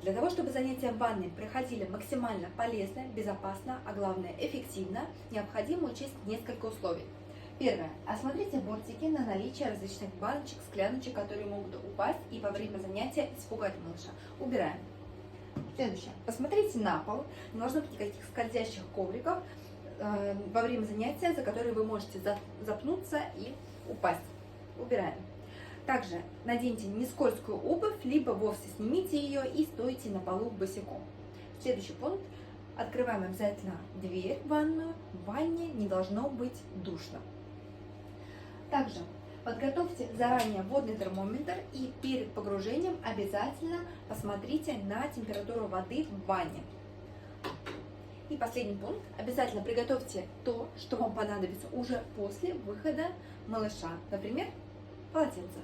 Для того, чтобы занятия в ванной проходили максимально полезно, безопасно, а главное эффективно, необходимо учесть несколько условий. Первое. Осмотрите бортики на наличие различных баночек, скляночек, которые могут упасть и во время занятия испугать малыша. Убираем. Следующее. Посмотрите на пол. Не должно быть никаких скользящих ковриков во время занятия, за которые вы можете запнуться и упасть. Убираем. Также наденьте нескользкую обувь, либо вовсе снимите ее и стойте на полу босиком. Следующий пункт. Открываем обязательно дверь в ванную. В ванне не должно быть душно. Также подготовьте заранее водный термометр и перед погружением обязательно посмотрите на температуру воды в ванне. И последний пункт. Обязательно приготовьте то, что вам понадобится уже после выхода малыша. Например, полотенце.